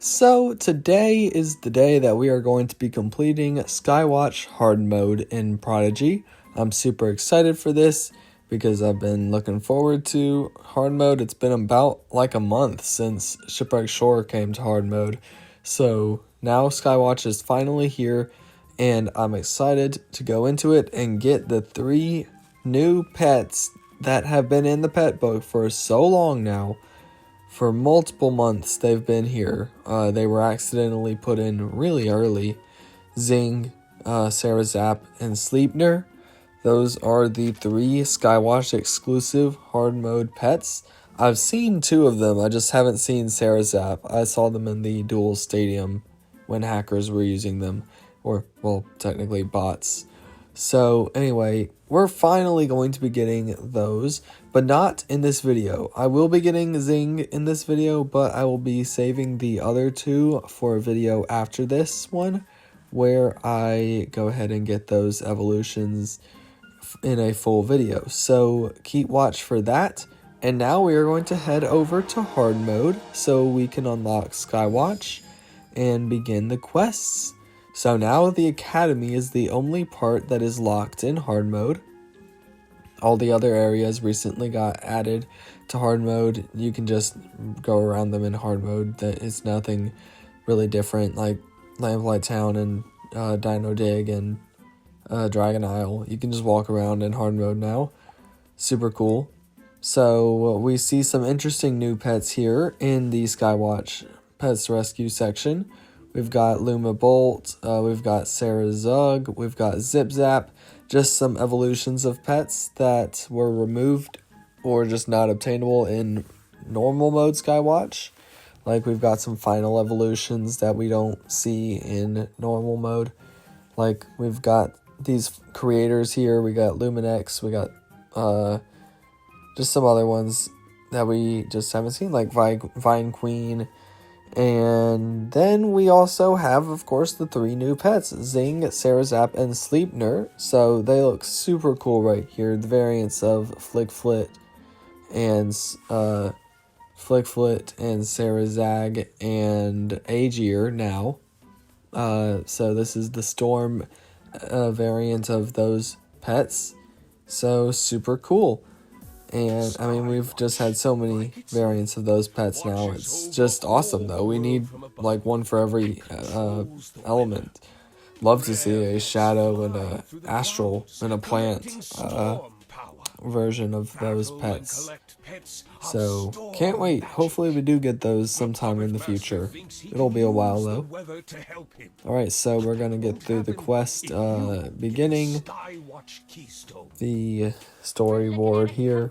So today is the day that we are going to be completing Skywatch hard mode in Prodigy. I'm super excited for this because I've been looking forward to hard mode. It's been about like a month since Shipwreck Shore came to hard mode. So now Skywatch is finally here and I'm excited to go into it and get the 3 new pets that have been in the pet book for so long now. For multiple months they've been here. They were accidentally put in really early. Zing, Sarah Zap, and Sleipnir. Those are the 3 Skywatch exclusive hard mode pets. I've seen 2 of them, I just haven't seen Sarah Zap. I saw them in the dual stadium when hackers were using them. Or, well, technically bots. So anyway, we're finally going to be getting those, but not in this video. I will be getting Zing in this video, but I will be saving the other 2 for a video after this one, where I go ahead and get those evolutions in a full video. So keep watch for that. And now we are going to head over to hard mode so we can unlock Skywatch and begin the quests. So now the Academy is the only part that is locked in hard mode. All the other areas recently got added to hard mode. You can just go around them in hard mode. That is nothing really different, like Lamplight Town and Dino Dig and Dragon Isle. You can just walk around in hard mode now. Super cool. So we see some interesting new pets here in the Skywatch Pets Rescue section. We've got Luma Bolt, we've got Sarah Zug, we've got Zip Zap, just some evolutions of pets that were removed or just not obtainable in normal mode Skywatch. Like we've got some final evolutions that we don't see in normal mode. Like we've got these creators here, we got Luminex, we got just some other ones that we just haven't seen, like Vine Queen. And then we also have, of course, the 3 new pets, Zing, Sarah Zap, and Sleipnir. So they look super cool right here. The variants of Flickflit and Sarah Zag and Aegir now. So this is the Storm variant of those pets. So super cool. And, I mean, we've just had so many variants of those pets now. It's just awesome, though. We need, like, one for every element. Love to see a shadow and a astral and a plant version of those pets. So, can't wait. Hopefully we do get those sometime in the future. It'll be a while, though. Alright, so we're going to get through the quest beginning the storyboard here.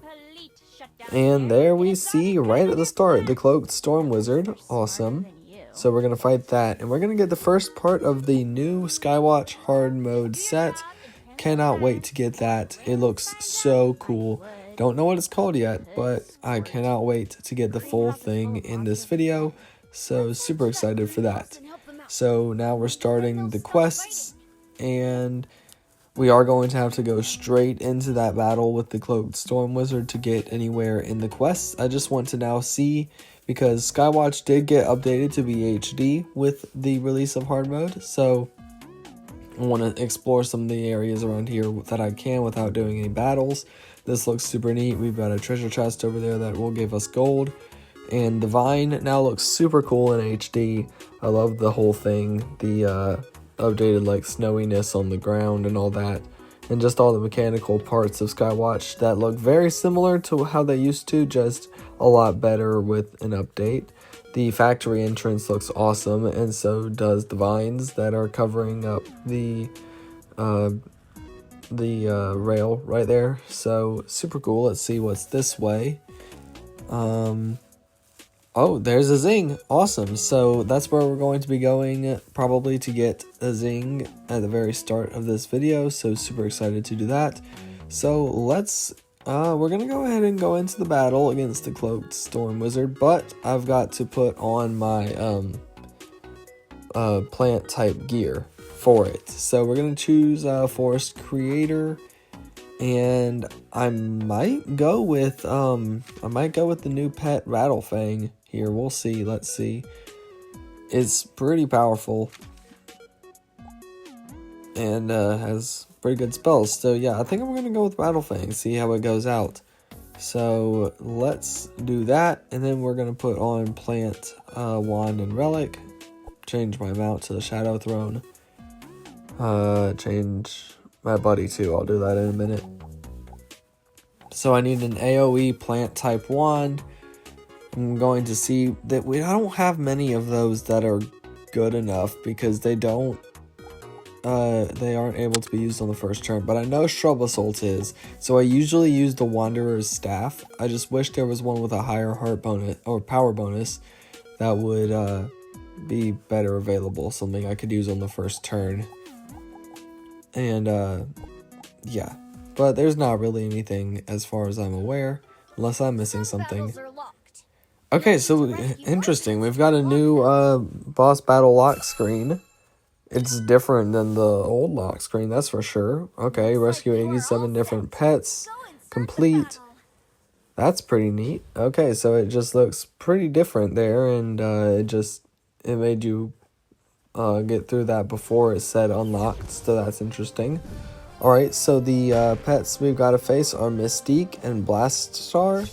And there we see right at the start the Cloaked Storm Wizard. Awesome. So we're going to fight that. And we're going to get the first part of the new Skywatch hard mode set. Cannot wait to get that. It looks so cool. Don't know what it's called yet, but I cannot wait to get the full thing in this video. So super excited for that. So now we're starting the quests, and we are going to have to go straight into that battle with the Cloaked Storm Wizard to get anywhere in the quests. I just want to now see, because Skywatch did get updated to be HD with the release of hard mode, so I want to explore some of the areas around here that I can without doing any battles. This looks super neat. We've got a treasure chest over there that will give us gold. And the vine now looks super cool in HD. I love the whole thing. The updated like snowiness on the ground and all that. And just all the mechanical parts of Skywatch that look very similar to how they used to, just a lot better with an update. The factory entrance looks awesome, and so does the vines that are covering up the rail right there. So super cool. Let's see what's this way. Oh, there's a Zing. Awesome. So that's where we're going to be going, probably to get a Zing at the very start of this video. So super excited to do that. So let's we're gonna go ahead and go into the battle against the Cloaked Storm Wizard, but I've got to put on my plant type gear for it. So we're gonna choose Forest Creator, and I might go with the new pet Rattlefang here. We'll see. Let's see. It's pretty powerful and has pretty good spells. So yeah, I think I'm gonna go with Rattle Fang, see how it goes out. So let's do that, and then we're gonna put on Plant, Wand, and Relic. Change my mount to the Shadow Throne. Change my buddy too. I'll do that in a minute. So I need an AoE plant type wand. I'm going to see that I don't have many of those that are good enough because they aren't able to be used on the first turn, but I know Shrub Assault is, so I usually use the Wanderer's Staff. I just wish there was one with a higher heart bonus or power bonus that would be better available, something I could use on the first turn. And yeah, but there's not really anything as far as I'm aware, unless I'm missing something. Okay, so interesting, we've got a new boss battle lock screen. It's different than the old lock screen, that's for sure. Okay, rescue 87 different pets, complete. That's pretty neat. Okay, so it just looks pretty different there, and it made you get through that before it said unlocked, so that's interesting. Alright, so the pets we've got to face are Mystique and Blaststar.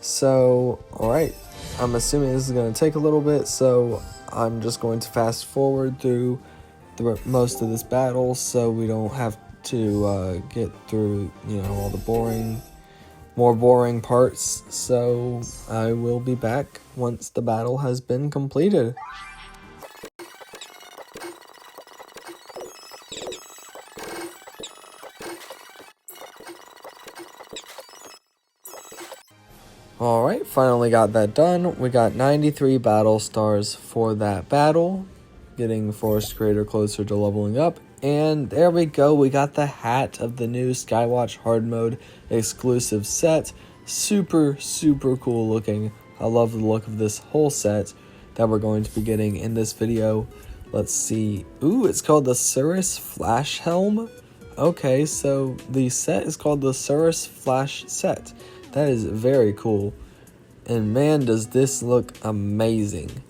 So, alright, I'm assuming this is going to take a little bit, so I'm just going to fast forward through most of this battle so we don't have to get through, all the more boring parts. So I will be back once the battle has been completed. Alright, finally got that done. We got 93 battle stars for that battle, getting Forest Creator closer to leveling up. And there we go, we got the hat of the new Skywatch hard mode exclusive set. Super, super cool looking. I love the look of this whole set that we're going to be getting in this video. Let's see. Ooh, it's called the Cirrus Flash Helm. Okay, so the set is called the Cirrus Flash set. That is very cool. And man, does this look amazing.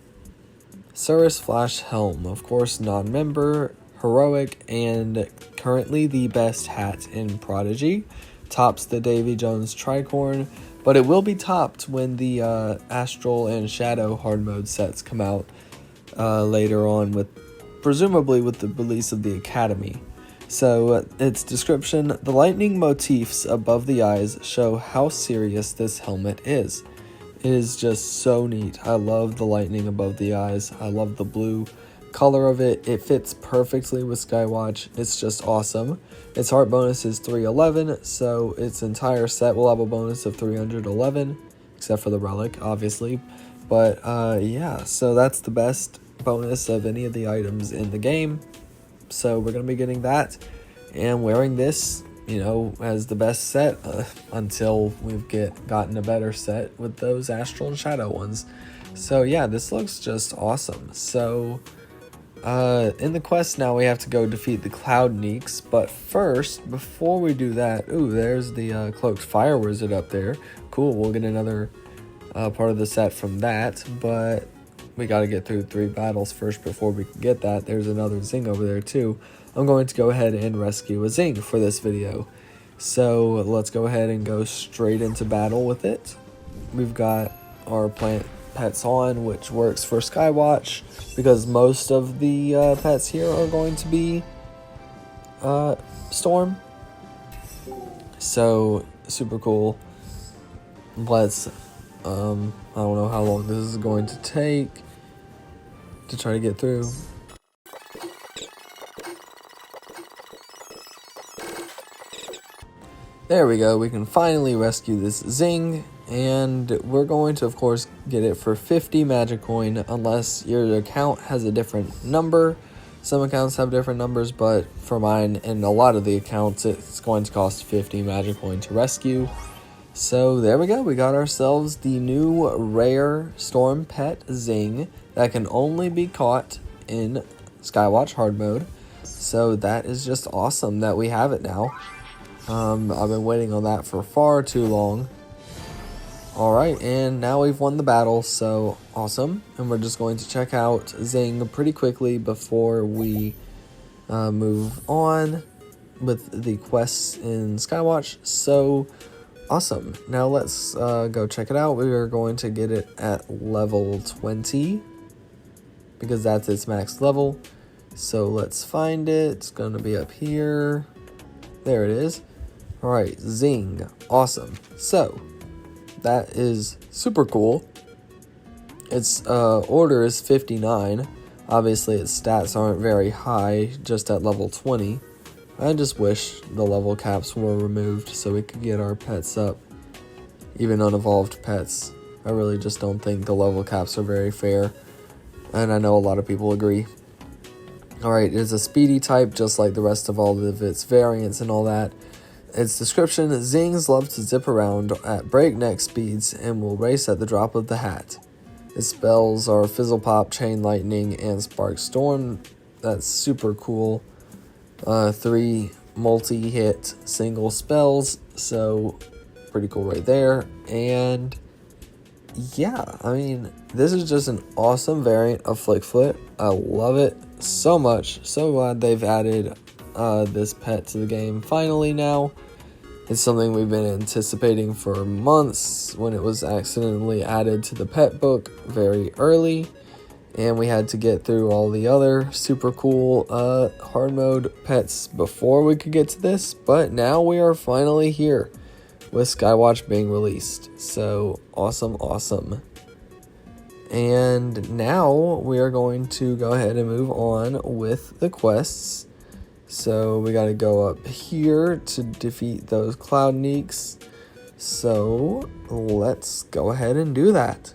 Cirrus Flash Helm, of course, non-member, heroic, and currently the best hat in Prodigy. Tops the Davy Jones Tricorn, but it will be topped when the Astral and Shadow hard mode sets come out later on, presumably with the release of the Academy. So its description: the lightning motifs above the eyes show how serious this helmet is. It is just so neat. I love the lightning above the eyes. I love the blue color of it. It fits perfectly with Skywatch. It's just awesome. Its heart bonus is 311, so its entire set will have a bonus of 311, except for the relic, obviously. But yeah, so that's the best bonus of any of the items in the game. So we're going to be getting that and wearing this, as the best set until we've gotten a better set with those Astral and Shadow ones. So yeah, this looks just awesome. So in the quest now we have to go defeat the Cloud Neeks, but first, before we do that, ooh, there's the Cloaked Fire Wizard up there. Cool, we'll get another part of the set from that, but we got to get through 3 battles first before we can get that. There's another Zing over there too. I'm going to go ahead and rescue a Zing for this video. So let's go ahead and go straight into battle with it. We've got our plant pets on, which works for Skywatch because most of the pets here are going to be Storm. So super cool. Let's I don't know how long this is going to take to try to get through. There we go, we can finally rescue this Zing, and we're going to, of course, get it for 50 magic coin, unless your account has a different number. Some accounts have different numbers, but for mine and a lot of the accounts, it's going to cost 50 magic coin to rescue. So there we go, we got ourselves the new rare Storm Pet Zing that can only be caught in Skywatch hard mode. So that is just awesome that we have it now. I've been waiting on that for far too long. Alright, and now we've won the battle, so awesome. And we're just going to check out Zing pretty quickly before we move on with the quests in Skywatch. So awesome. Now let's go check it out. We are going to get it at level 20 because that's its max level. So let's find it. It's going to be up here. There it is. Alright, Zing. Awesome. So that is super cool. Its order is 59. Obviously its stats aren't very high, just at level 20. I just wish the level caps were removed so we could get our pets up, even unevolved pets. I really just don't think the level caps are very fair, and I know a lot of people agree. Alright, it's a speedy type just like the rest of all of its variants and all that. Its description: Zings love to zip around at breakneck speeds and will race at the drop of the hat. Its spells are Fizzle Pop, Chain Lightning, and Spark Storm. That's super cool. 3 multi-hit single spells, so pretty cool right there. And yeah, I mean, this is just an awesome variant of Flick Foot. I love it so much. So glad they've added this pet to the game finally now. It's something we've been anticipating for months when it was accidentally added to the pet book very early, and we had to get through all the other super cool hard mode pets before we could get to this, but now we are finally here with Skywatch being released. So awesome. And now we are going to go ahead and move on with the quests. So we got to go up here to defeat those Cloud Neeks. So let's go ahead and do that.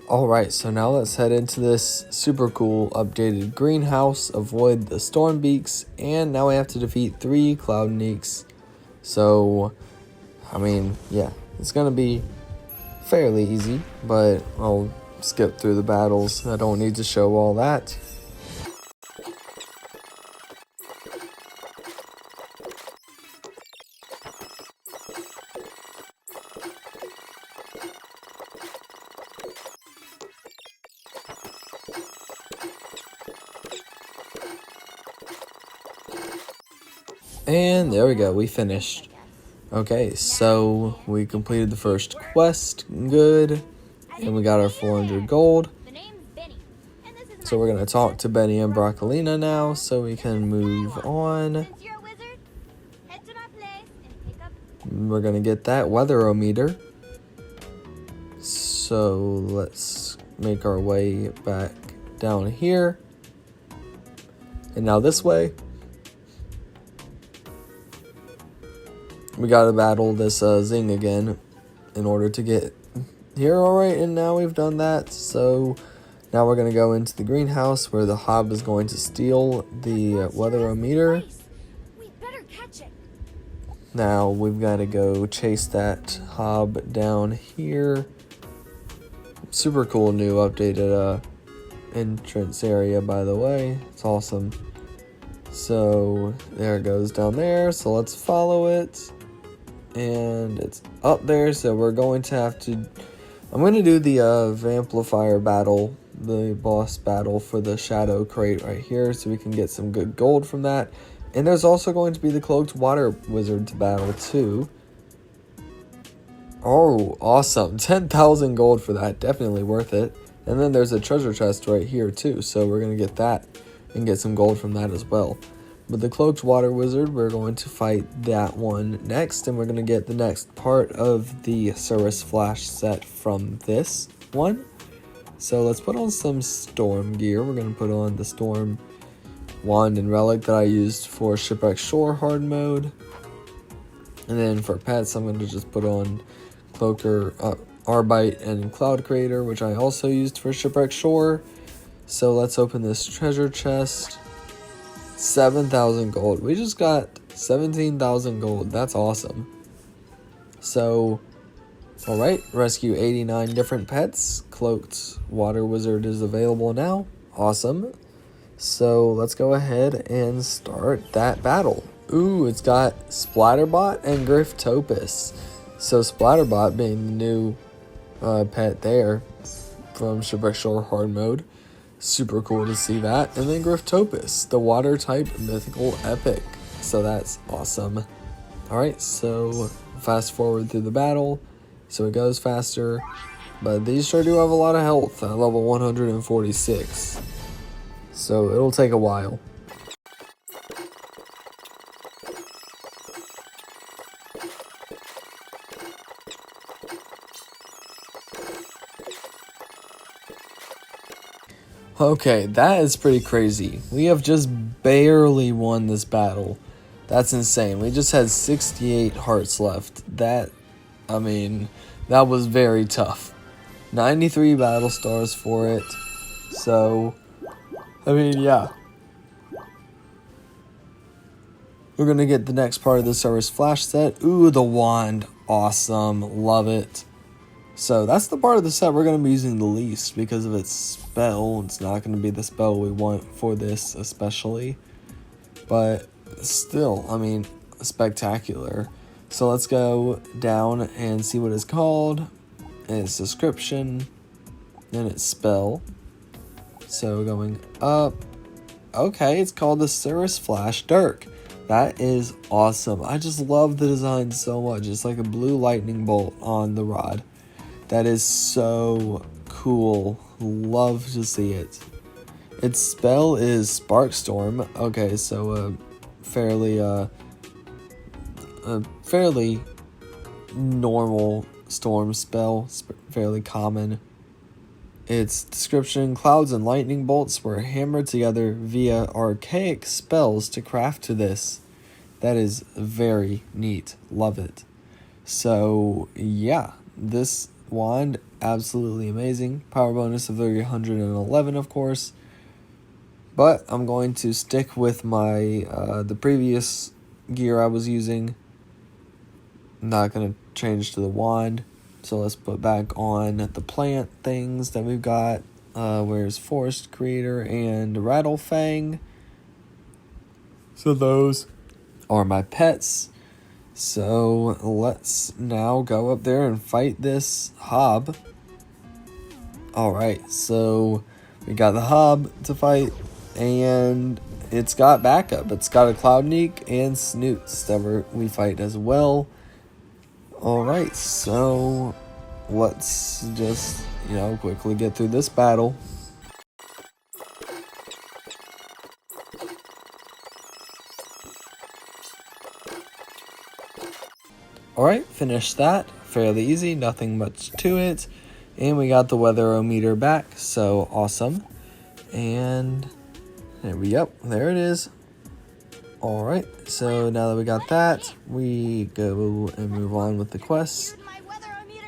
Alright, so now let's head into this super cool updated greenhouse, avoid the storm beaks, and now we have to defeat 3 Cloud Neeks. So, I mean, yeah, it's going to be fairly easy, but I'll skip through the battles. I don't need to show all that. And there we go, we finished. Okay, so we completed the first quest, good, and we got our 400 gold. So we're going to talk to Benny and Broccolina now so we can move on. We're going to get that weatherometer. So let's make our way back down here. And now this way. We gotta battle this Zing again in order to get here. Alright, and now we've done that. So now we're gonna go into the greenhouse where the Hob is going to steal the weatherometer. Now we've got to go chase that Hob down here. Super cool new updated entrance area, by the way. It's awesome. So there it goes down there. So let's follow it. And it's up there, so we're going to have to... I'm going to do the Vamplifier battle, the boss battle for the Shadow Crate right here, so we can get some good gold from that. And there's also going to be the Cloaked Water Wizard to battle too. Oh, awesome. 10,000 gold for that. Definitely worth it. And then there's a treasure chest right here too, so we're going to get that and get some gold from that as well. But the Cloaked Water Wizard, we're going to fight that one next, and we're going to get the next part of the Cirrus Flash set from this one. So let's put on some storm gear. We're going to put on the Storm Wand and Relic that I used for Shipwreck Shore hard mode. And then for pets, I'm going to just put on Cloaker, Arbite, and Cloud Creator, which I also used for Shipwreck Shore. So let's open this treasure chest. 7,000 gold. We just got 17,000 gold. That's awesome. So, alright, rescue 89 different pets. Cloaked Water Wizard is available now. Awesome. So, let's go ahead and start that battle. Ooh, it's got Splatterbot and Grifftopus. So Splatterbot being the new pet there from Shipwreck Shore hard mode. Super cool to see that. And then Griftopus, the water type mythical epic. So that's awesome. Alright, so fast forward through the battle. So it goes faster. But these sure do have a lot of health at level 146. So it'll take a while. Okay, that is pretty crazy. We have just barely won this battle. That's insane. We just had 68 hearts left. That was very tough. 93 battle stars for it. So, yeah. We're going to get the next part of the Service Flash set. Ooh, the wand. Awesome. Love it. So that's the part of the set we're going to be using the least because of its spell. It's not going to be the spell we want for this especially. But still, spectacular. So let's go down and see what it's called. And its description. And its spell. So going up. Okay, it's called the Cirrus Flash Dirk. That is awesome. I just love the design so much. It's like a blue lightning bolt on the rod. That is so cool. Love to see it. Its spell is Spark Storm. Okay, so a fairly normal storm spell. Fairly common. Its description: clouds and lightning bolts were hammered together via archaic spells to craft to this. That is very neat. Love it. So yeah, this wand, absolutely amazing. Power bonus of 311, of course. But I'm going to stick with my the previous gear I was using. I'm not going to change to the wand. So let's put back on the plant things that we've got. Where's Forest Creator and Rattlefang? So those are my pets. So let's now go up there and fight this Hob. Alright, so we got the Hob to fight, and it's got backup. It's got a Cloudneek and Snoots that we fight as well. Alright, so let's just, quickly get through this battle. Alright, finished that. Fairly easy, nothing much to it. And we got the weatherometer back, so awesome. And there it is. Alright, so now that we got that, we go and move on with the quest.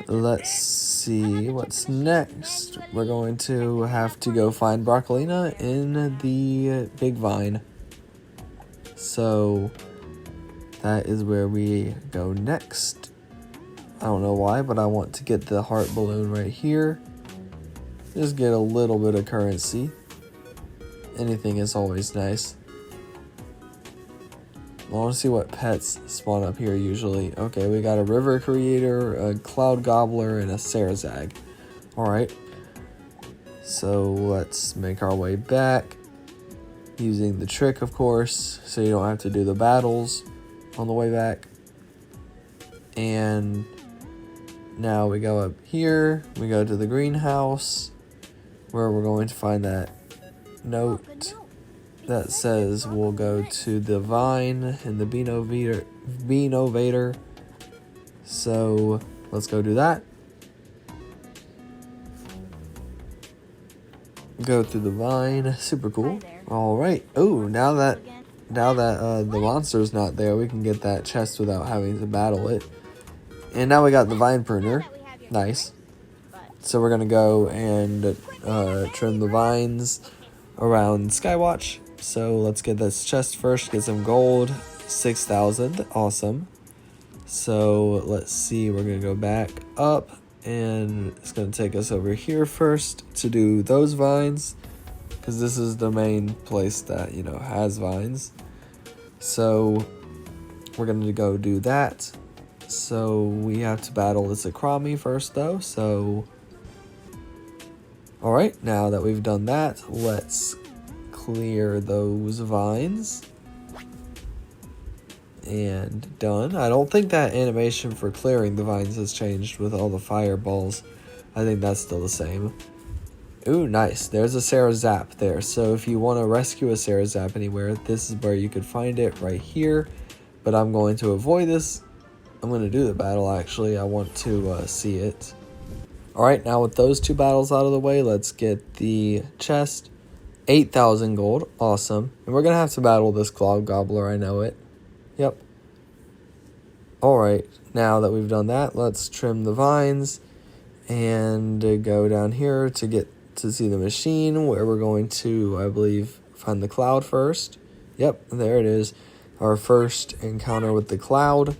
Let's see what's next. We're going to have to go find Broccolina in the Big Vine. So that is where we go next. I don't know why, but I want to get the heart balloon right here. Just get a little bit of currency. Anything is always nice. I want to see what pets spawn up here usually. Okay, we got a River Creator, a Cloud Gobbler, and a Sarazag. Alright. So let's make our way back. Using the trick, of course, so you don't have to do the battles on the way back. And now we go up here. We go to the greenhouse, where we're going to find that note that says we'll go to the vine in the Beanovator. So let's go do that. Go through the vine. Super cool. All right. Oh, now that the monster's not there, we can get that chest without having to battle it. And now we got the vine pruner. Nice. So we're gonna go and trim the vines around Skywatch. So let's get this chest first, get some gold, 6,000, awesome. So let's see, we're gonna go back up, and it's gonna take us over here first to do those vines, because this is the main place that, has vines. So we're gonna go do that, So we have to battle this Akrami first though, so... Alright, now that we've done that, let's clear those vines. And done. I don't think that animation for clearing the vines has changed with all the fireballs. I think that's still the same. Ooh, nice. There's a Sarah Zap there. So if you want to rescue a Sarah Zap anywhere, this is where you could find it, right here. But I'm going to avoid this. I'm going to do the battle, actually. I want to see it. Alright, now with those two battles out of the way, let's get the chest. 8,000 gold. Awesome. And we're going to have to battle this Clog Gobbler, I know it. Yep. Alright, now that we've done that, let's trim the vines and go down here to get to see the machine, where we're going to, I believe, find the cloud first. Yep, there it is. Our first encounter with the cloud.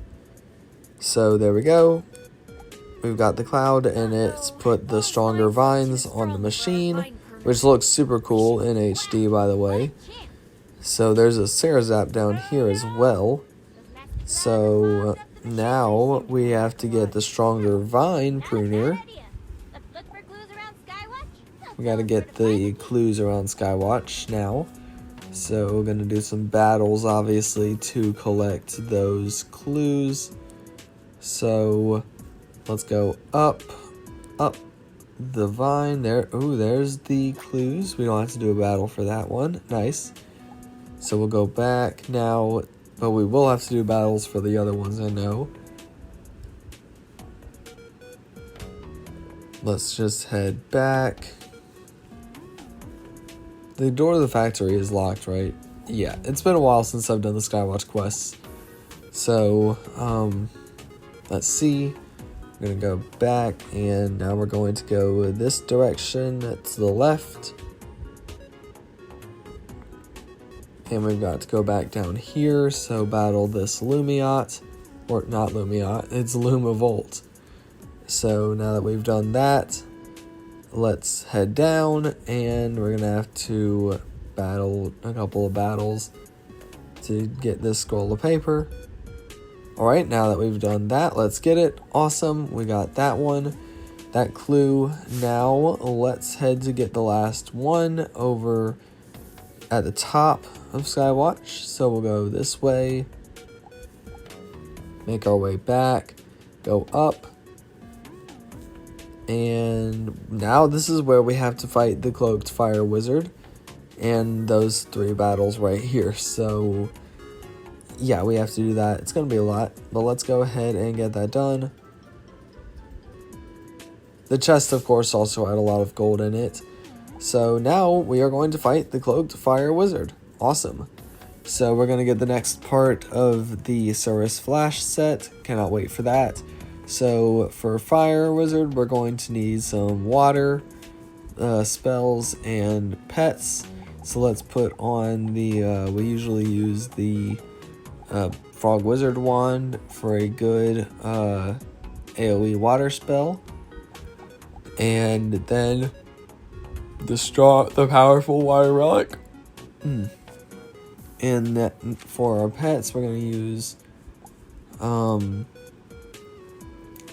So there we go. We've got the cloud, and it's put the stronger vines on the machine, which looks super cool in HD, by the way. So there's a Sarah Zap down here as well. So now we have to get the stronger vine pruner. We got to get the clues around Skywatch now. So we're going to do some battles, obviously, to collect those clues. So let's go up the vine there. Ooh, there's the clues. We don't have to do a battle for that one. Nice. So we'll go back now, but we will have to do battles for the other ones, I know. Let's just head back. The door to the factory is locked, right? Yeah, it's been a while since I've done the Skywatch quests. So, let's see. We're going to go back, and now we're going to go this direction to the left. And we've got to go back down here, so battle this Lumiot. Or not Lumiot, it's Lumavolt. So now that we've done that, let's head down, and we're going to have to battle a couple of battles to get this scroll of paper. Alright, now that we've done that, let's get it. Awesome, we got that one, that clue. Now let's head to get the last one over at the top of Skywatch. So we'll go this way, make our way back, go up, and now this is where we have to fight the Cloaked Fire Wizard and those 3 battles right here. So yeah, we have to do that. It's going to be a lot, but let's go ahead and get that done. The chest, of course, also had a lot of gold in it. So now we are going to fight the Cloaked Fire Wizard. Awesome. So we're going to get the next part of the Cirrus Flash set. Cannot wait for that. So for Fire Wizard, we're going to need some water, spells, and pets. So let's put on the, we usually use the Frog Wizard wand for a good AoE water spell. And then the powerful water relic. And that, for our pets, we're going to use,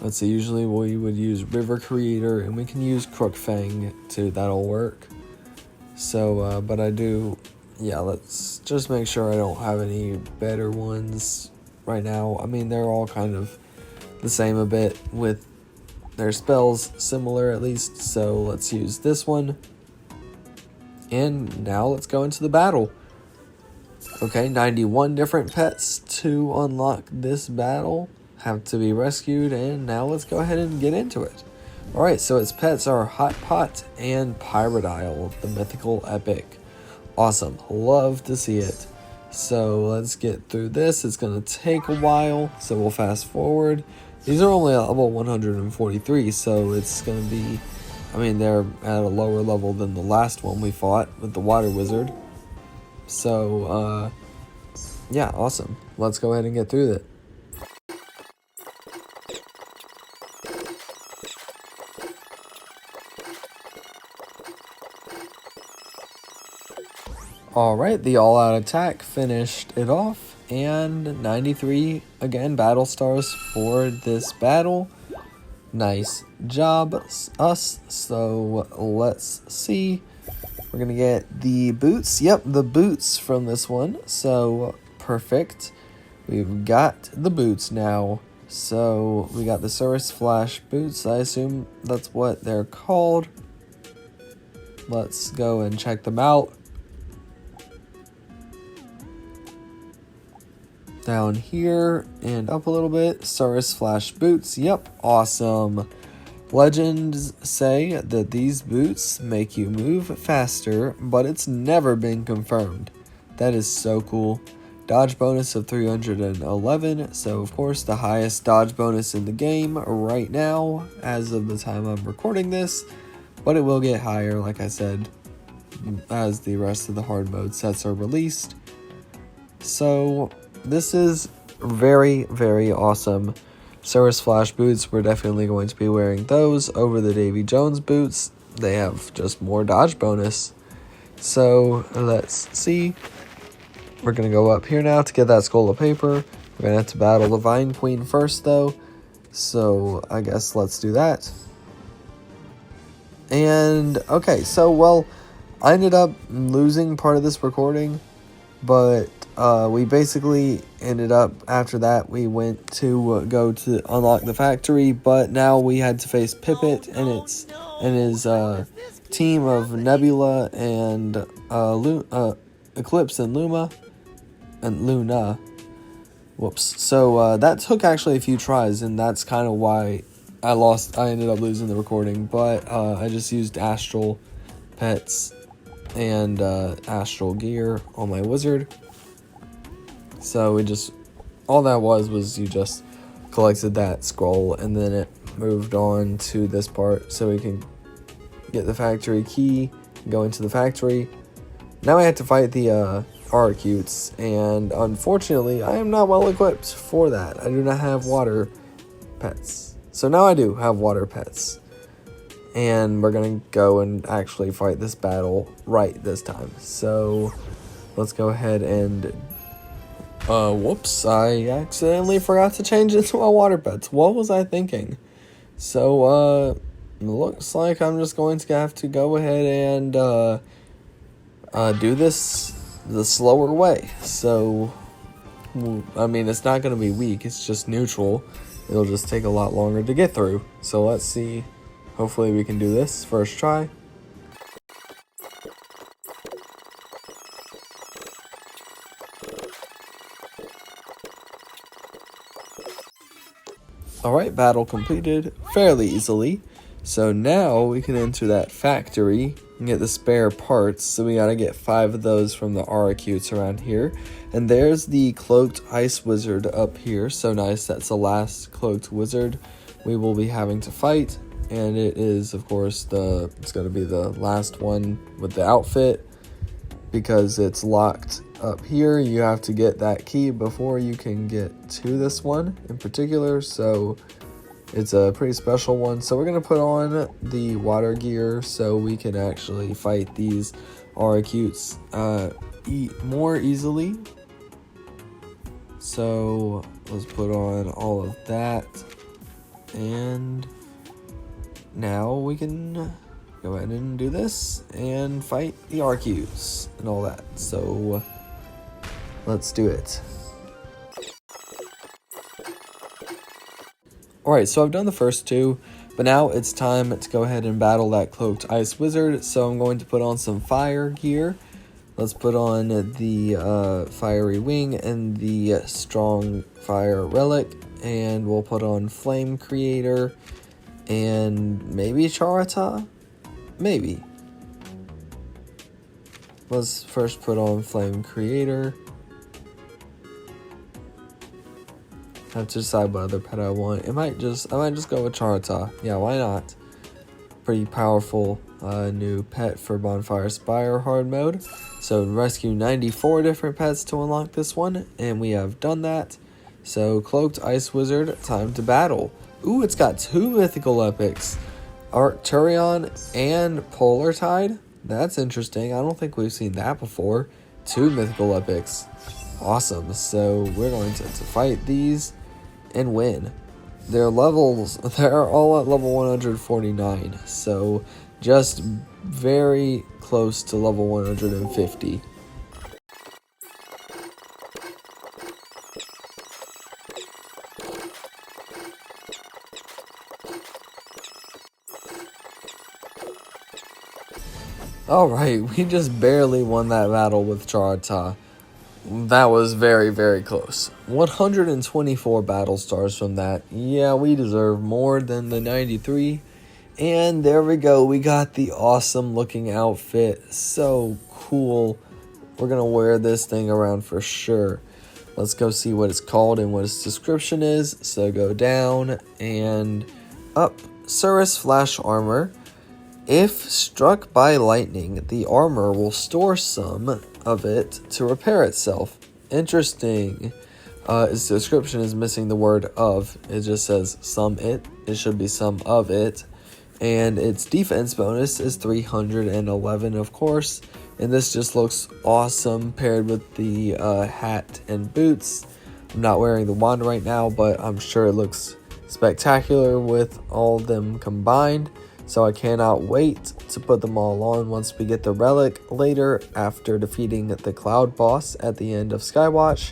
let's see, usually we would use River Creator, and we can use Crookfang too, that'll work. So, but I do, yeah, let's just make sure I don't have any better ones right now. I mean, they're all kind of the same a bit, with their spells similar at least, so let's use this one. And now let's go into the battle. Okay, 91 different pets to unlock this battle have to be rescued, and now let's go ahead and get into it. Alright, so its pets are Hot Pot and Pyrodile, the mythical epic. Awesome, love to see it. So let's get through this. It's going to take a while, so we'll fast forward. These are only at level 143, so it's going to be, I mean, they're at a lower level than the last one we fought with the Water Wizard. So, yeah, awesome. Let's go ahead and get through it. Alright, the all-out attack finished it off, and 93 again battle stars for this battle. Nice job, us. So let's see. We're gonna get the boots. Yep, the boots from this one. So perfect. We've got the boots now. So we got the Surface Flash boots. I assume that's what they're called. Let's go and check them out. Down here and up a little bit. Surface Flash boots. Yep, awesome. Legends say that these boots make you move faster, but it's never been confirmed. That is so cool. Dodge bonus of 311, so of course the highest dodge bonus in the game right now as of the time I'm recording this, but it will get higher, like I said, as the rest of the hard mode sets are released. So this is very, very awesome. Surface Flash boots, we're definitely going to be wearing those over the Davy Jones boots. They have just more dodge bonus. So let's see. We're going to go up here now to get that scroll of paper. We're going to have to battle the Vine Queen first, though. So I guess let's do that. And, okay, so, well, I ended up losing part of this recording. But we basically ended up, after that, we went to go to unlock the factory. But now we had to face Pippet and his team of Nebula and Eclipse and Luna. Whoops. So that took actually a few tries, and that's kind of why I ended up losing the recording. But I just used Astral Pets and Astral Gear on my wizard. So all that was you just collected that scroll, and then it moved on to this part so we can get the factory key, go into the factory. Now I have to fight the Aracutes, and unfortunately I am not well equipped for that. I do not have water pets. So now I do have water pets. And we're gonna go and actually fight this battle right this time. So let's go ahead and whoops, I accidentally forgot to change it to my water pets. What was I thinking? So looks like I'm just going to have to go ahead and do this the slower way. So I mean, it's not going to be weak, it's just neutral. It'll just take a lot longer to get through. So let's see. Hopefully we can do this first try. Alright, battle completed fairly easily. So now we can enter that factory and get the spare parts. So we gotta get 5 of those from the Aracutes around here. And there's the Cloaked Ice Wizard up here. So nice, that's the last Cloaked Wizard we will be having to fight. And it is, of course, it's gonna be the last one with the outfit. Because it's locked up here, you have to get that key before you can get to this one in particular. So it's a pretty special one. So we're going to put on the water gear so we can actually fight these Aracutes more easily. So let's put on all of that. And now we can go ahead and do this and fight the Aracutes and all that. So let's do it. Alright, so I've done the first 2, but now it's time to go ahead and battle that Cloaked Ice Wizard. So I'm going to put on some fire gear. Let's put on the Fiery Wing and the Strong Fire Relic. And we'll put on Flame Creator and maybe Charata? Maybe. Let's first put on Flame Creator. I have to decide what other pet I want. I might just go with Charata. Yeah, why not? Pretty powerful new pet for Bonfire Spire hard mode. So rescue 94 different pets to unlock this one, and we have done that. So Cloaked Ice Wizard, time to battle. Ooh, it's got 2 mythical epics. Arcturion and Polar Tide. That's interesting. I don't think we've seen that before. 2 mythical epics. Awesome. So we're going to fight these and win. Their levels, they're all at level 149. So just very close to level 150. Alright, we just barely won that battle with Charta. That was very, very close. 124 battle stars from that. Yeah, we deserve more than the 93. And there we go. We got the awesome looking outfit. So cool. We're going to wear this thing around for sure. Let's go see what it's called and what its description is. So go down and up. Cirrus Flash Armor. If struck by lightning, the armor will store some of it to repair itself. Interesting. Its description is missing the word of. It just says some it. It should be some of it. And its defense bonus is 311, of course. And this just looks awesome paired with the hat and boots. I'm not wearing the wand right now, but I'm sure it looks spectacular with all of them combined. So I cannot wait to put them all on once we get the relic later after defeating the cloud boss at the end of Skywatch.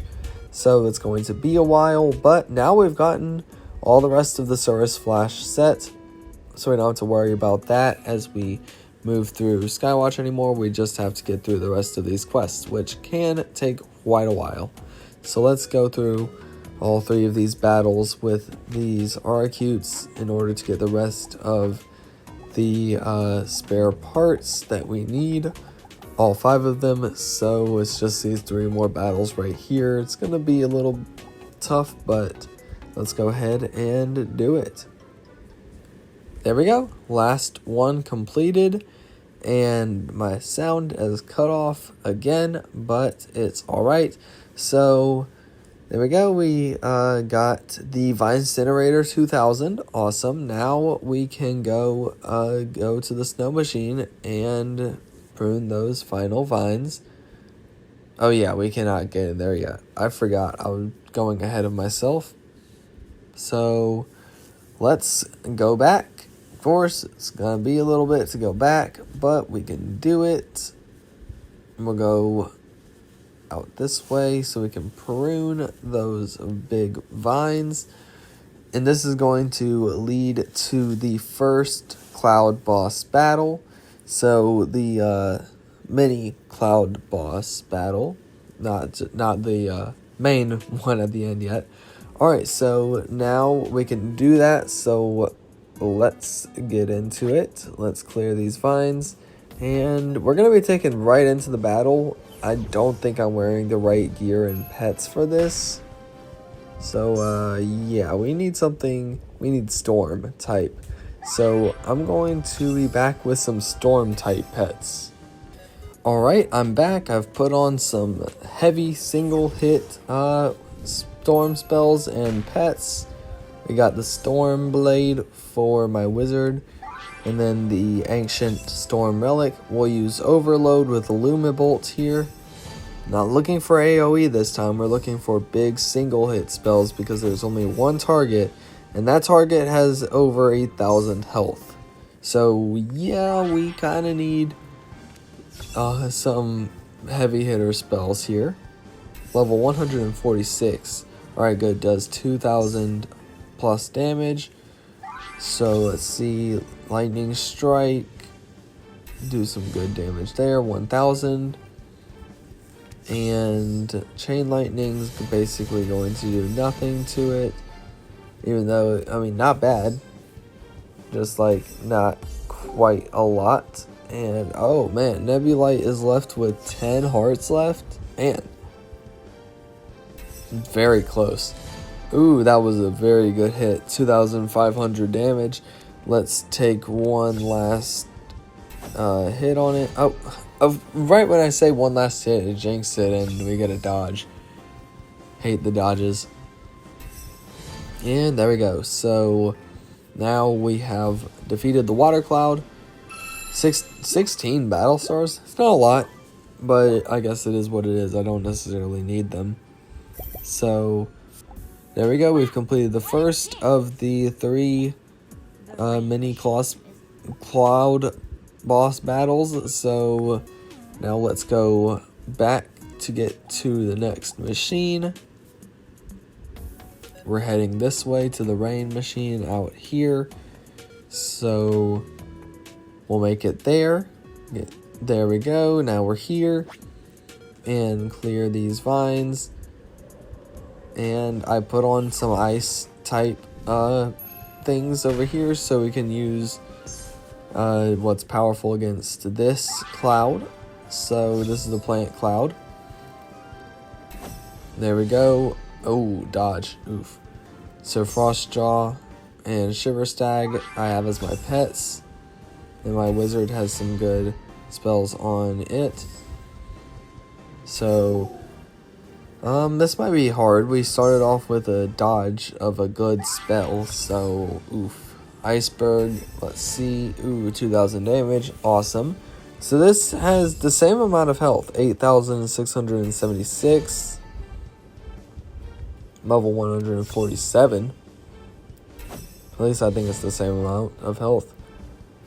So it's going to be a while, but now we've gotten all the rest of the Cirrus Flash set. So we don't have to worry about that as we move through Skywatch anymore. We just have to get through the rest of these quests, which can take quite a while. So let's go through all three of these battles with these Aracutes in order to get the rest of the spare parts that we need, all 5 of them. So it's just these 3 more battles right here. It's gonna be a little tough, but let's go ahead and do it. There we go, last one completed, and my sound is cut off again, but it's all right. So there we go. We got the Vine Incinerator 2000. Awesome. Now we can go to the snow machine and prune those final vines. Oh yeah, we cannot get in there yet. I forgot. I was going ahead of myself. So let's go back. Of course, it's going to be a little bit to go back, but we can do it. We'll go out this way so we can prune those big vines, and this is going to lead to the first cloud boss battle. So the mini cloud boss battle, not the main one at the end yet. All right, so now we can do that. So let's get into it. Let's clear these vines, and we're gonna be taken right into the battle. I don't think I'm wearing the right gear and pets for this. So, yeah, we need something. We need storm type. So, I'm going to be back with some storm type pets. Alright, I'm back. I've put on some heavy single hit storm spells and pets. We got the Storm Blade for my wizard. And then the Ancient Storm Relic. We'll use Overload with Illumibolt here. Not looking for AoE this time. We're looking for big single hit spells because there's only one target. And that target has over 8,000 health. So yeah, we kind of need some heavy hitter spells here. Level 146. Alright, good. Does 2,000 plus damage. So let's see. Lightning Strike, do some good damage there, 1,000. And Chain Lightning's basically going to do nothing to it. Even though, I mean, not bad. Just like, not quite a lot. And, oh man, Nebulite is left with 10 hearts left. Man. Very close. Ooh, that was a very good hit. 2,500 damage. Let's take one last hit on it. Oh, right when I say one last hit, it jinxed it and we get a dodge. Hate the dodges. And there we go. So now we have defeated the Water Cloud. 16 battle stars. It's not a lot, but I guess it is what it is. I don't necessarily need them. So there we go. We've completed the first of the 3 mini cloud boss battles. So now let's go back to get to the next machine. We're heading this way to the rain machine out here. So we'll make it there. There we go. Now we're here. And clear these vines. And I put on some ice type things over here so we can use what's powerful against this cloud. So this is the plant cloud. There we go. Oh, dodge. Oof. So Frostjaw and Shiverstag I have as my pets. And my wizard has some good spells on it. So this might be hard. We started off with a dodge of a good spell. So oof. Iceberg. Let's see. Ooh, 2,000 damage. Awesome. So this has the same amount of health. 8,676. Level 147. At least I think it's the same amount of health.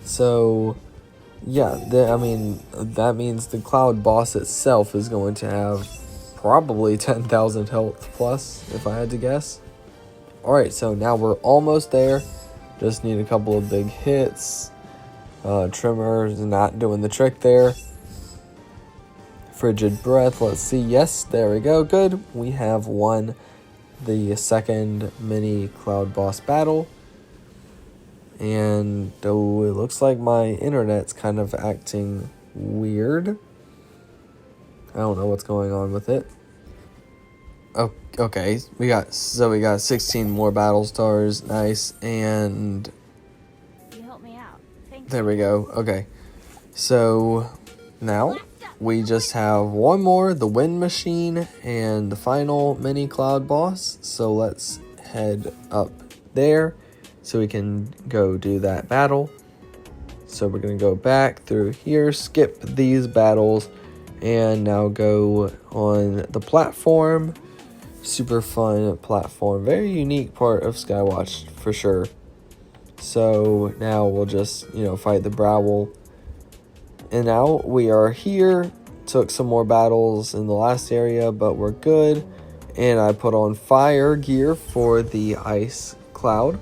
So, yeah, I mean, that means the cloud boss itself is going to have probably 10,000 health plus, if I had to guess. Alright, so now we're almost there. Just need a couple of big hits. Trimmer is not doing the trick there. Frigid Breath, let's see. Yes, there we go. Good. We have won the second mini cloud boss battle. And oh, it looks like my internet's kind of acting weird. I don't know what's going on with it. Oh, okay, we got 16 more battle stars. Nice. And you helped me out. Thank there we go. Okay, so now we just have one more, the wind machine, and the final mini cloud boss. So let's head up there so we can go do that battle. So we're gonna go back through here, skip these battles, and now go on the platform. Super fun platform, very unique part of Skywatch for sure. So now we'll just, fight the Browl. And now we are here. Took some more battles in the last area, but we're good. And I put on fire gear for the ice cloud.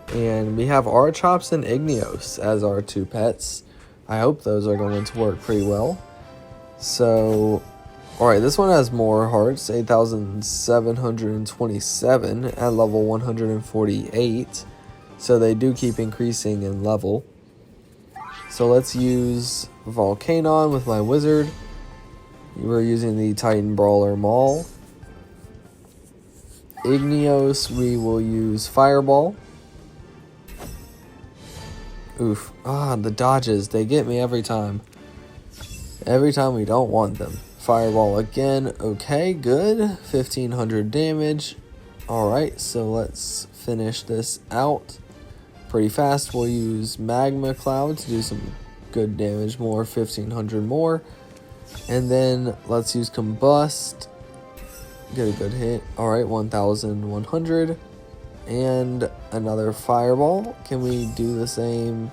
And we have Archops and Igneos as our 2 pets. I hope those are going to work pretty well. So, alright, this one has more hearts, 8,727 at level 148. So they do keep increasing in level. So let's use Volcanon with my wizard. We're using the Titan Brawler Maul. Igneos, we will use Fireball. Oof. The dodges, they get me every time. Every time we don't want them. Fireball again. Okay, good. 1,500 damage. Alright, so let's finish this out pretty fast. We'll use Magma Cloud to do some good damage more. 1,500 more. And then let's use Combust. Get a good hit. Alright, 1,100. And another Fireball. Can we do the same?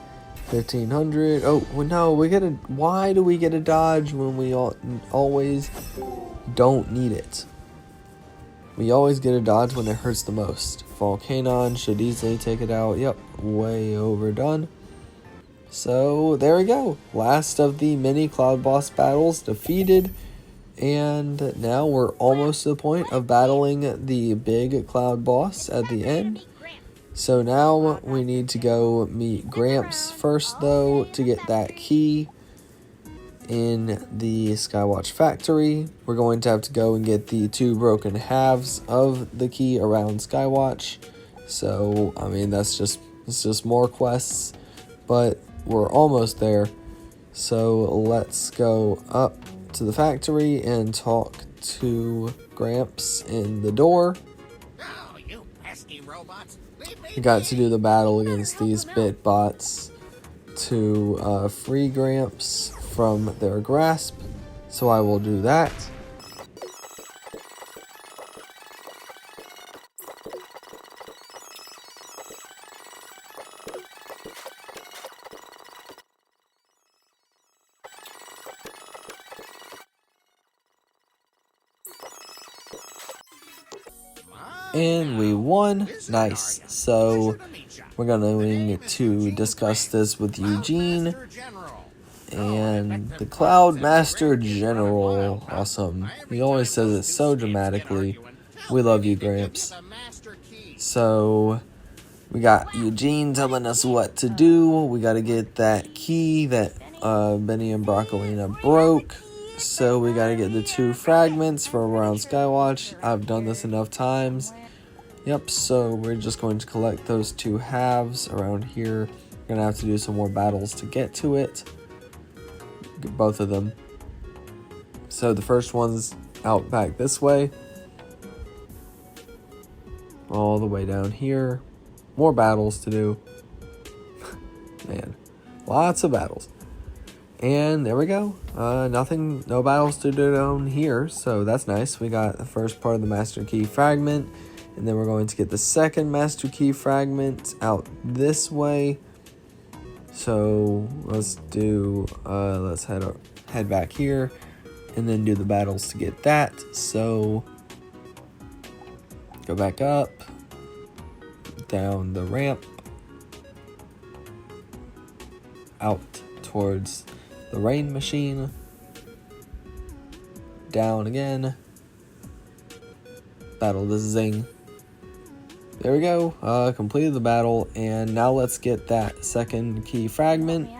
1,500. Oh, no, why do we get a dodge when we always don't need it? We always get a dodge when it hurts the most. Volcanon should easily take it out. Yep, way overdone. So, there we go. Last of the mini cloud boss battles defeated. And now we're almost to the point of battling the big cloud boss at the end. So now we need to go meet Gramps first, though, to get that key in the Skywatch factory. We're going to have to go and get the 2 broken halves of the key around Skywatch. So, I mean, it's just more quests, but we're almost there. So let's go up to the factory and talk to Gramps in the door. Oh, you pesky robots. We got to do the battle against these bit bots to free Gramps from their grasp. So I will do that. And we won. Nice. So we're going to discuss this with Eugene and the Cloud Master General. Awesome. He always says it so dramatically. We love you, Gramps. So we got Eugene telling us what to do. We got to get that key that Benny and Broccolina broke. So we got to get the 2 fragments from around Skywatch. I've done this enough times. Yep, so we're just going to collect those 2 halves around here. We're going to have to do some more battles to get to it. Get both of them. So the first one's out back this way. All the way down here. More battles to do. Man, lots of battles. And there we go. No battles to do down here, so that's nice. We got the first part of the Master Key fragment. And then we're going to get the second Master Key fragment out this way. So let's head back here and then do the battles to get that. So go back up, down the ramp, out towards the rain machine, down again, battle the Zing. There we go, completed the battle, and now let's get that second key fragment,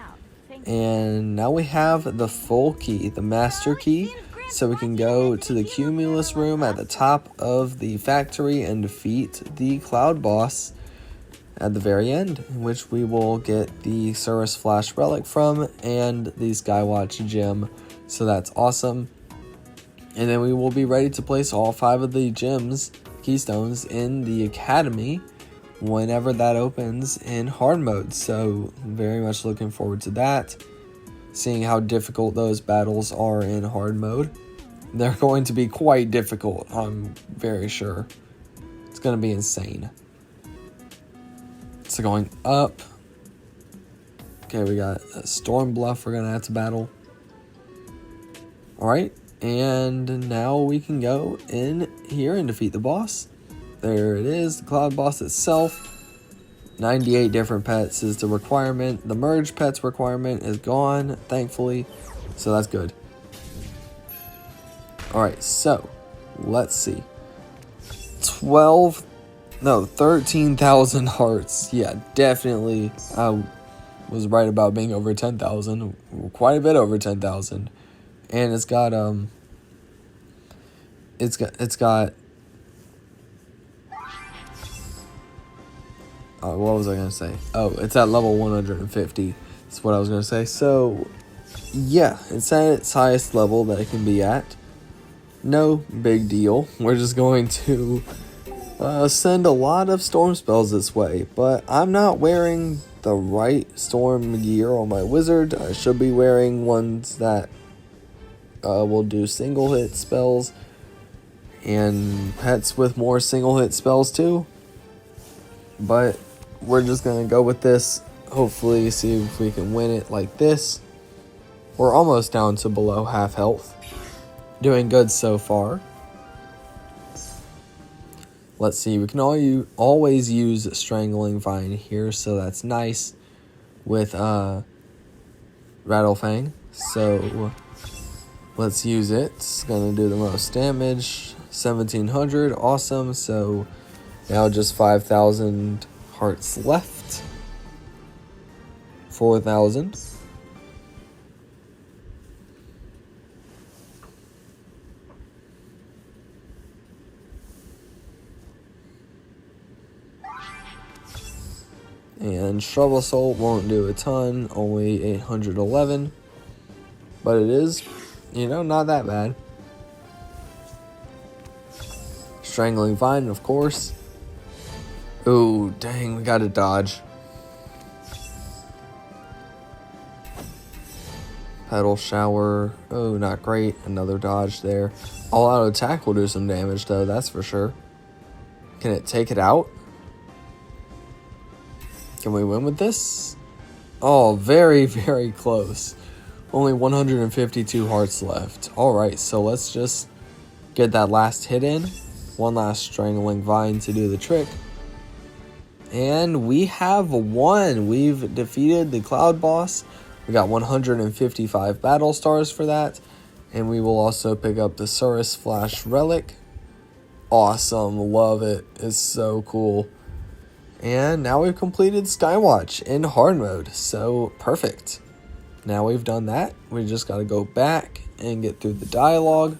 and now we have the full key, the Master Key, so we can go to the Cumulus room at the top of the factory and defeat the Cloud Boss at the very end, in which we will get the Cirrus Flash Relic from, and the Skywatch Gem, so that's awesome. And then we will be ready to place all 5 of the gems, keystones, in the Academy whenever that opens in hard mode. So very much looking forward to that. Seeing how difficult those battles are in hard mode. They're going to be quite difficult, I'm very sure. It's going to be insane. So going up. Okay, we got a Storm Bluff we're going to have to battle. Alright. And now we can go in here and defeat the boss. There it is, the Cloud Boss itself. 98 different pets is the requirement. The merge pets requirement is gone, thankfully. So that's good. Alright, so let's see. 13,000 hearts. Yeah, definitely. I was right about being over 10,000. Quite a bit over 10,000. And it's got what was I gonna say? Oh, it's at level 150. That's what I was gonna say. So yeah, it's at its highest level that it can be at. No big deal. We're just going to send a lot of storm spells this way, but I'm not wearing the right storm gear on my wizard. I should be wearing ones that will do single hit spells and pets with more single hit spells too. But we're just gonna go with this. Hopefully see if we can win it like this. We're almost down to below half health. Doing good so far. Let's see, we can always use Strangling Vine here, so that's nice with Rattlefang. So let's use it. It's gonna do the most damage. 1,700, awesome. So now just 5,000 hearts left. 4,000. And Shrub Assault won't do a ton, only 811. But it is, not that bad. Strangling Vine, of course. Ooh, dang, we gotta dodge. Pedal shower. Oh, not great. Another dodge there. All out attack will do some damage though, that's for sure. Can it take it out? Can we win with this? Oh, very, very close. Only 152 hearts left. Alright, so let's just get that last hit in. One last Strangling Vine to do the trick. And we have won. We've defeated the Cloud Boss. We got 155 battle stars for that. And we will also pick up the Surus Flash Relic. Awesome. Love it. It's so cool. And now we've completed Skywatch in hard mode. So perfect. Now we've done that. We just got to go back and get through the dialogue.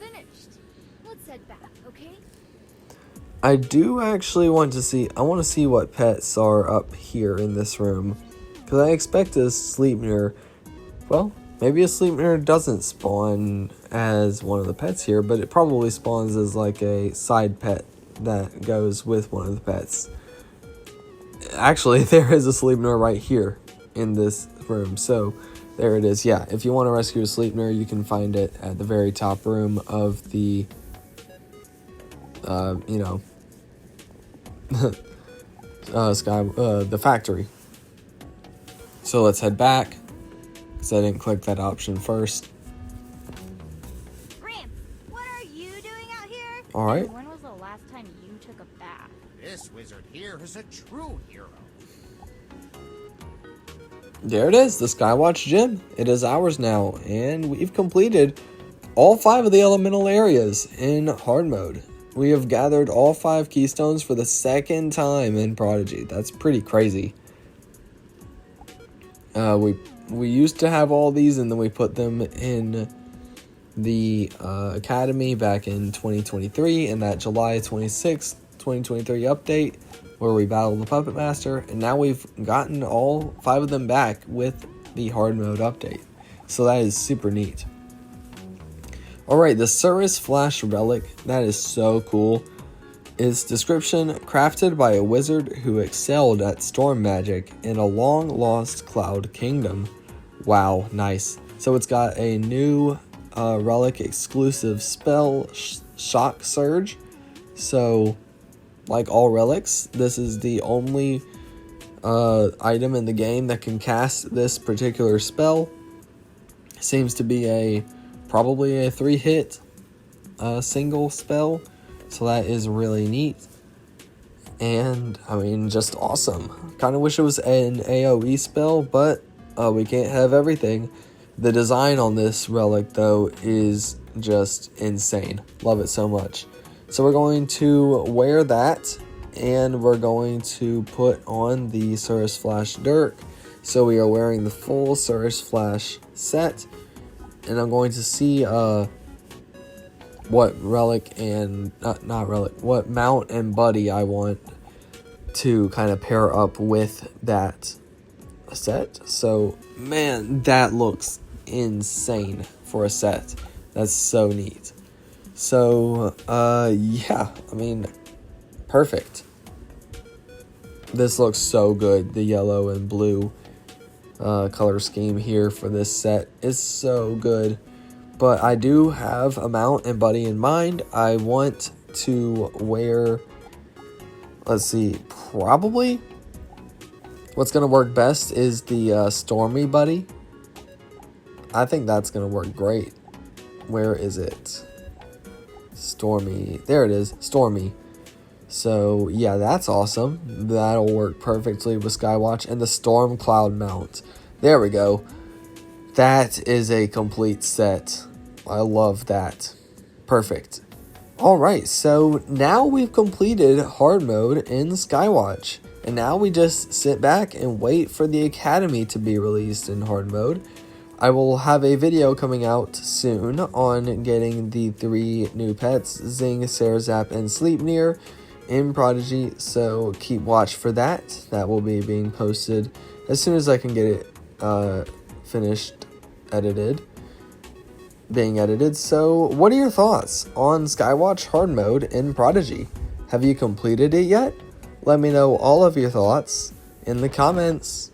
I do actually want to see, I want to see what pets are up here in this room. Because I expect a Sleipnir, well, maybe a Sleipnir doesn't spawn as one of the pets here, but it probably spawns as like a side pet that goes with one of the pets. Actually, there is a Sleipnir right here in this room, so there it is. Yeah, if you want to rescue a Sleipnir, you can find it at the very top room of the, the factory. So let's head back, because I didn't click that option first. Gramps, what are you doing out here? Alright. When was the last time you took a bath? This wizard here is a true hero. There it is, the Skywatch gym. It is ours now, and we've completed all 5 of the elemental areas in hard mode. We have gathered all 5 keystones for the second time in Prodigy. That's pretty crazy. We used to have all these, and then we put them in the Academy back in 2023 in that July 26th, 2023 update where we battled the Puppet Master, and now we've gotten all 5 of them back with the hard mode update. So that is super neat. Alright, the Surus Flash Relic, that is so cool. Its description, crafted by a wizard who excelled at storm magic in a long-lost cloud kingdom. Wow, nice. So it's got a new relic exclusive spell, Shock Surge. So, like all relics, this is the only item in the game that can cast this particular spell. Seems to be probably a 3-hit single spell, so that is really neat. And I mean, just awesome. Kind of wish it was an AoE spell, but we can't have everything. The design on this relic though is just insane. Love it so much. So we're going to wear that, and we're going to put on the Surus Flash Dirk. So we are wearing the full Surus Flash set. And I'm going to see what relic and not relic, what mount and buddy I want to kind of pair up with that set. So man, that looks insane for a set. That's so neat. So yeah, I mean, perfect. This looks so good. The yellow and blue color scheme here for this set is so good. But I do have a mount and buddy in mind. I want to wear, let's see, probably what's going to work best is the Stormy buddy. I think that's going to work great. Where is it? Stormy. There it is. Stormy. So yeah, that's awesome. That'll work perfectly with Skywatch. And the Storm Cloud mount. There we go. That is a complete set. I love that. Perfect. Alright, so now we've completed hard mode in Skywatch. And now we just sit back and wait for the Academy to be released in hard mode. I will have a video coming out soon on getting the 3 new pets, Zing, Sarazap, and Sleipnir, in Prodigy, so keep watch for that. That will be being posted as soon as I can get it finished, being edited. So what are your thoughts on Skywatch hard mode in Prodigy? Have you completed it yet? Let me know all of your thoughts in the comments.